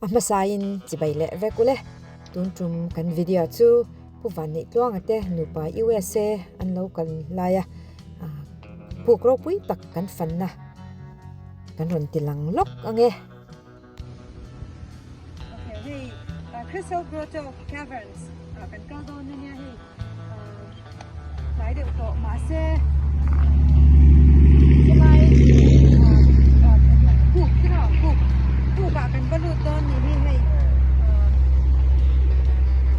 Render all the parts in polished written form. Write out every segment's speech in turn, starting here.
Amasain Jibaile Vekule, Tuntum can video too, Vanneihtluanga te Nupa USA and local Laya. Pukropui tak kan fanna. Kan runtilang lok ange. Okay, hey, Crystal Grotto Caverns. Kan kau tahu ni hey. Lai được tổ mà xe. Lai buộc cái nào buộc cả kan balut don ni hey.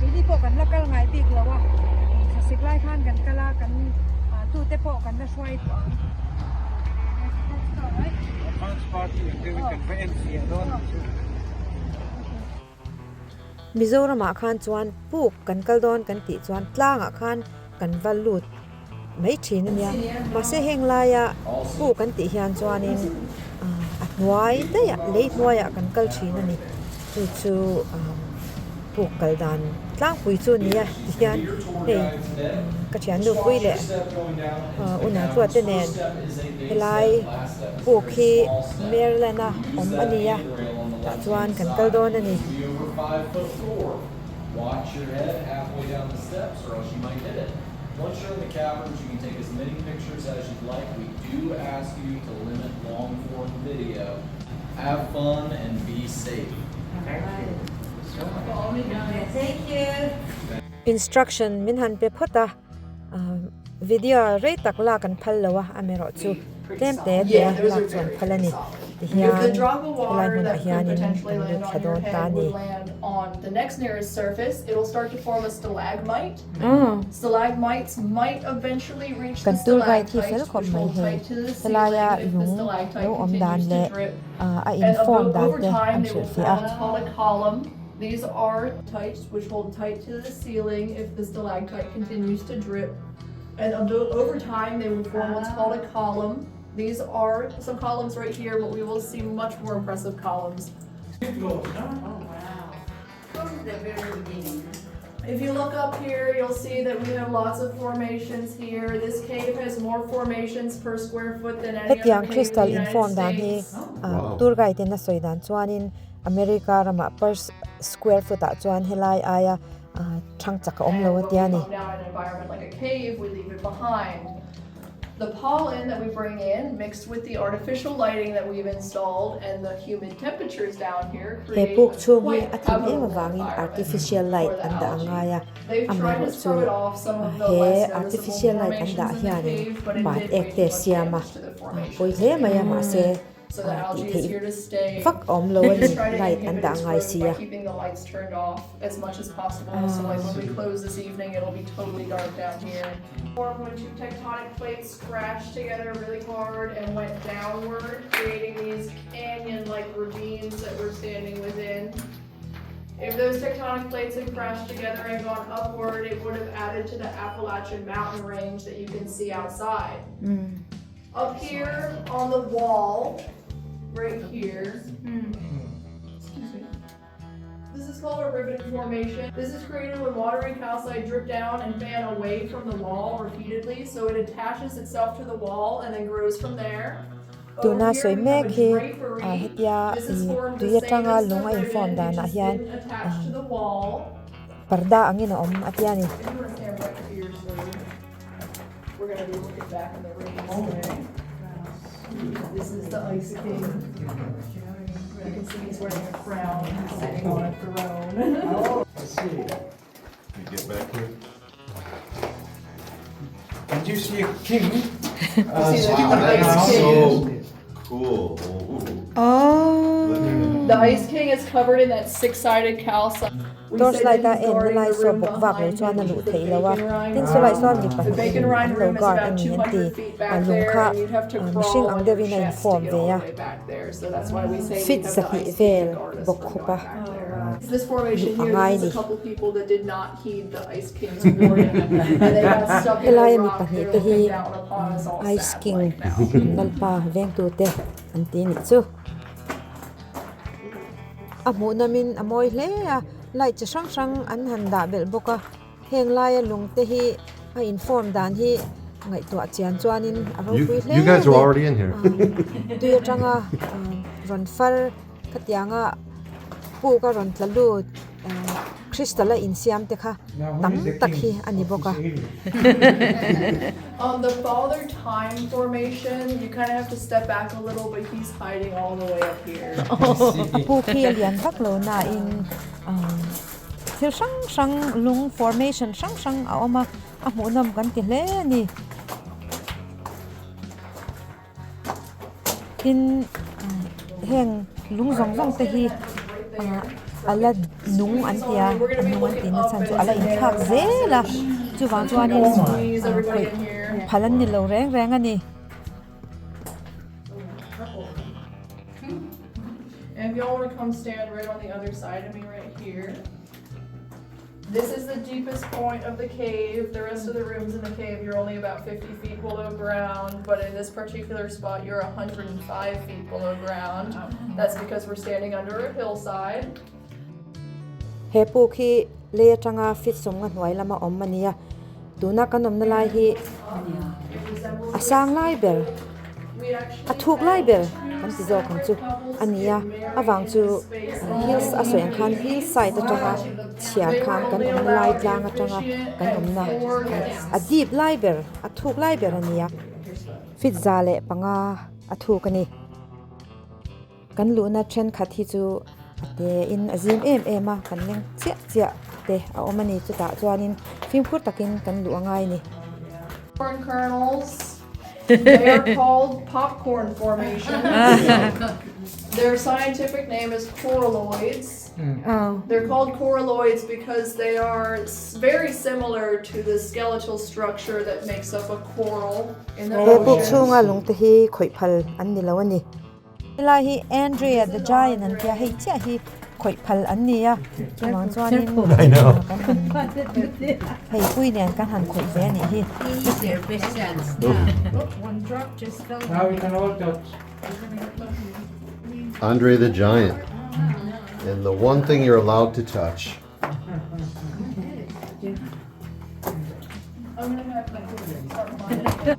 Jadi po kan lakal ngai big lawa. Sa siklai khan kan kala kan tu te po kan na swai po. Mizoram khan chuan puk kan kaldon kan ti chuan tlang khan kan valut mai thin ania ma se heng laya pu kan ti hian chuan in atnuai te ya lei hnuai kan kal thin ani chu puk kaldan tlang pui chu nia hian hei ka thian du pui le una tu te nen helai puk hi merlana om ania ta chuan kan kaldon ani. Watch your head halfway down the steps or else you might hit it. Once you're in the caverns, you can take as many pictures as you'd like. We do ask you to limit long form video. Have fun and be safe. Thank you. Instruction min han pe phota video rei tak la kan phal lawa amero chu tem te te la chuan phalani. If the Dranga water that could potentially land on your head would land on the next nearest surface, it'll start to form a stalagmite. Stalagmites might eventually reach the stalactites, which hold tight to the ceiling if the stalactite continues to drip. And over time, they will form a tall column. These are tights which hold tight to the ceiling if the stalactite continues to drip. And over time, they will form what's called a column. These are some columns right here, but we will see much more impressive columns. Oh wow. From the very beginning. If you look up here, you'll see that we have lots of formations here. This cave has more formations per square foot than any other cave crystal in the inform dan United hi tour guide na soidan chuanin America rama per square foot a chuan helai aya thang chaka om lo atiani. Down an environment like a cave, we leave it behind. The pollen that we bring in, mixed with the artificial lighting that we've installed and the humid temperatures down here, create a quite habitable artificial light environment for the algae. anda angaya They've tried to scrub it off some of the less artificial noticeable light anda formations in the hian cave, but it bat did make ekte much siama damage to the formations. poi hle maya ma se So the algae is here to stay. fak om lo They ani just try to light inhibit anda its angai growth by sia keeping the lights turned off as much as possible. So like when we close this evening, it'll be totally dark down here. Formed when two tectonic plates crashed together really hard and went downward, creating these canyon-like ravines that we're standing within. If those tectonic plates had crashed together and gone upward, it would have added to the Appalachian mountain range that you can see outside. Up here on the wall, right here, excuse me. This is called a riveted formation. This is created when water and calcite drip down and fan away from the wall repeatedly, so it attaches itself to the wall and then grows from there. tuna soi mek hi hetia This is formed tu the ya same tanga as the lunga inform rivet, dan which a has hian been attached to the wall. parda angin om atiani. If you want to stand right here, so we're going to be looking back in the rings today. This is the Ice King. You can see he's wearing a crown, he's sitting on a throne. Oh, I see. You get back here. Did you see a king? See the That's Ice King. so cool. The Ice King is covered in that six-sided calcite. We Torch say light that ta he's en guarding lai the so room bok vak lo behind chuan na him, lu which is thei the lawa bacon rind tin so lai so ni room. pa The bacon rind room is about 200 feet back there, and you'd have to mishing crawl ang on your devina chest to inform get all ve the ya way back there. So that's why we say fit we have sa the hi Ice King vel to guard us bok from khupa going back there. This formation here, Angai there's ni. a couple people that did not heed the Ice King's warning, and they got stuck in Helai the mi rock. pahnih They're te hi looking down upon us all Ice sad King like now. nalpa veng tu te an ti ni chu amu namin amoi hle a lai cha sang sang an han da bel boka heng lai lung te hi a inform dan hi ngai to chian chuanin aro pui hle You guys are already in here. tu ya tanga ron far khatianga pu ka ron tlalut crystal in siam te kha tam takhi ani boka On the Father Time formation, you kind of have to step back a little, but he's hiding all the way up here. pu khi lian vak lo na in thil sang lung formation sang a oma a hmunam kan ti hle ni in heng lung zong te hi ala nung an tia nung an tin san chu ala in thak zela chu wang chuan in Squeeze everybody in here. phalan ni lo reng ani And if y'all want to come stand right on the other side of me right here. This is the deepest point of the cave. The rest of the rooms in the cave, you're only about 50 feet below ground, but in this particular spot, you're 105 feet below ground. That's because we're standing under a hillside. he pu khi le tanga fit som nga hnuai lama om mania tuna kanom na lai hi asang lai ber a thuk lai ber kan ti zo kan chu ania awang chu hills a soyang khan hillside atanga chia khan kan om lai tlang atanga kan om na a deep lai ber a thuk lai ber ania fit zale panga a thuk ani kan lu na tren khat hi chu te in azim em a kan leng chia te a omani chu ta chuanin film khur takin kan lu angai ni Corn kernels. They are called popcorn formation. Their scientific name is Coraloids. They're called Coraloids because they are very similar to the skeletal structure that makes up a coral in the he pu ocean. chunga lung te hi khoi phal an ni lo ani la hi Andrea the giant an tia hi chia hi khoi phal an ni a chuang chuanin I know. hei pui nen kan han khoi ve ani hi Easier, best chance. One drop just fell. Now we can all touch. Andre the Giant. And the one thing you're allowed to touch. I'm gonna have my start mine.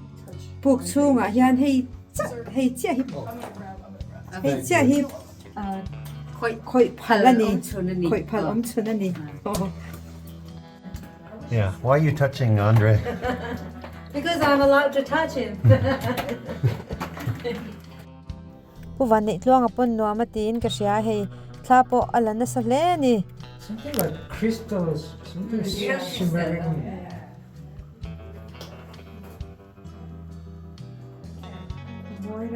puk chunga hian hei chia hi I'm gonna grab. hei chia hi khoi phal ani Chunani. khoi phal om chun ani Yeah. Why are you touching Andre? Because I'm allowed to touch him. pu Vanneihtluanga pon no amatin ka sia hei thla po ala na sa hle ni Something like crystals, something shimmering. That's right.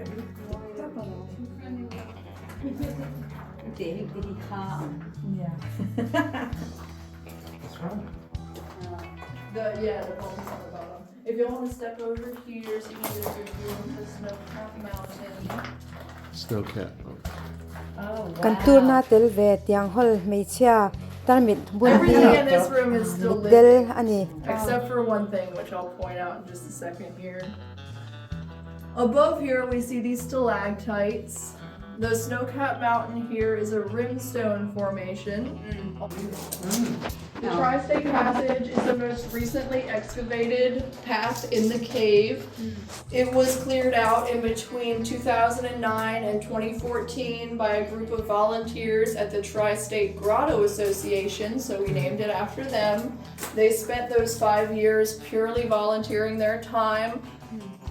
The bones on the bottom. If you want to step over here, so you can just review the Snow Mountain. Snowcat. kan turna tel ve tiang hol mei chia tarmit bun Everything hi in this room is still del living, ani except for one thing, which I'll point out in just a second here. Above here, we see these stalactites. The Snowcat Mountain here is a rimstone formation. The Tri-State Passage is the most recently excavated path in the cave. It was cleared out in between 2009 and 2014 by a group of volunteers at the Tri-State Grotto Association, so we named it after them. They spent those 5 years purely volunteering their time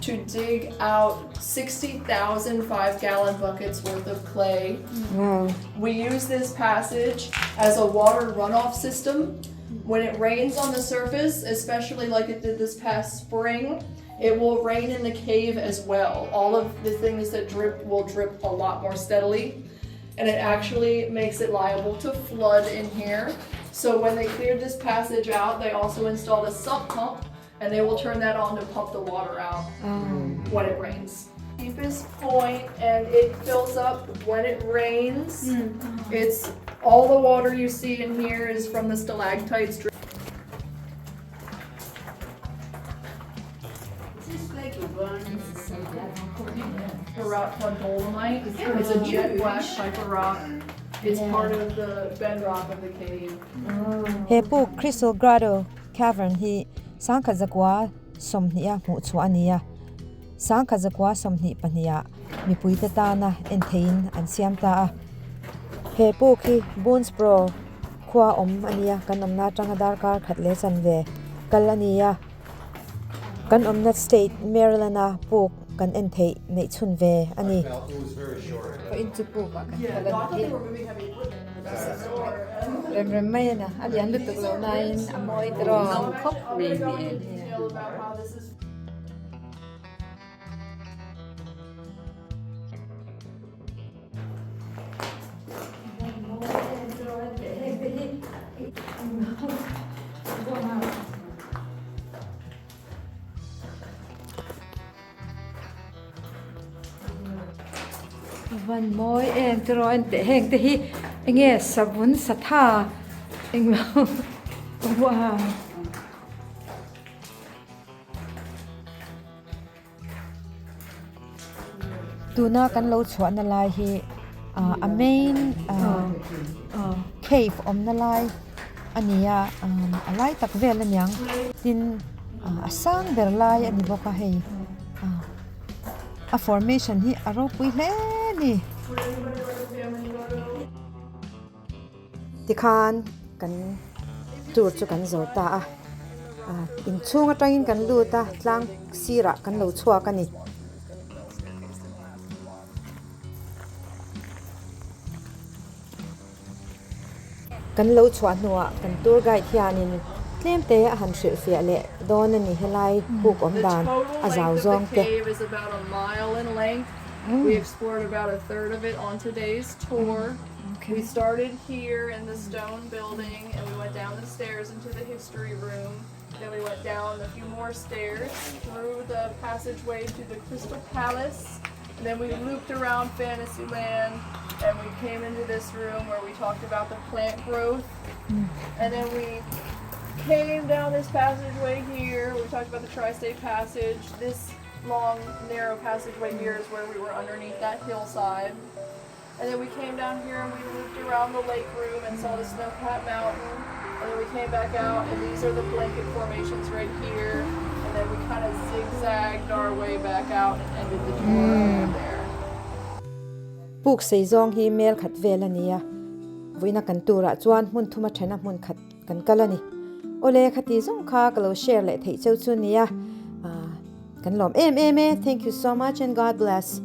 to dig out 60,000 5-gallon buckets worth of clay. wow We use this passage as a water runoff system. When it rains on the surface, especially like it did this past spring, it will rain in the cave as well. All of the things that drip will drip a lot more steadily, and it actually makes it liable to flood in here. So when they cleared this passage out, they also installed a sump pump, and they will turn that on to pump the water out when it rains. Deepest point, and it fills up when it rains. It's all the water you see in here is from the stalactites. Is this like a burn? A rock called dolomite. It's a jet black type of rock. It's part of the bedrock of the cave. he pu crystal grotto cavern hi sangkha zakwa somhnia mu chu ania sangkha zakwa somhni pania mipui ta ta na en thein an siam ta a he pu khi bones pro khwa ania kan omna tanga dar kar khatle chan ve kal ania kan omna state Maryland a puk kan en thei nei chun ve ani It was very short. in chu pu ba kan Yeah, no, I thought they were moving heavy equipment into the store. rem rem mai na ali an lutuk lo na in amoi tro I'm gonna go into detail about how this is. van moi em tro en te heng te hi nge sabun satha eng lo wow tuna kan lo chhuan na lai hi a main cave om na lai ania a lai tak vel anyang tin a sang ber lai ani boka hei a formation hi aro pui hle ni tikhan kan tur chu kan zo ta in chunga tangin kan lu ta tlang sira kan lo chhuak ani kan lo chhuat nuwa kan tour guide hianin tlem te a han hrilh fia le don ani helai buk om dan a zau zong The te cave is about a mile in length. We explored about a third of it on today's tour. We started here in the stone building and we went down the stairs into the history room. Then we went down a few more stairs through the passageway to the Crystal Palace. And then we looped around Fantasyland and we came into this room where we talked about the plant growth. And then we came down this passageway here. We talked about the Tri-State Passage. This long, narrow passageway here is where we were underneath that hillside. And then we came down here and we looped around the lake room and saw the snow-capped mountain. And then we came back out and these are the blanket formations right here. And then we kind of zigzagged our way back out and ended the tour over there. puk sei zong hi mel khat vel ania voina kan tura chuan mun thuma thena mun khat kan kalani ole khati zong kha kalo share le thei cheu chu nia kan lom em thank you so much and God bless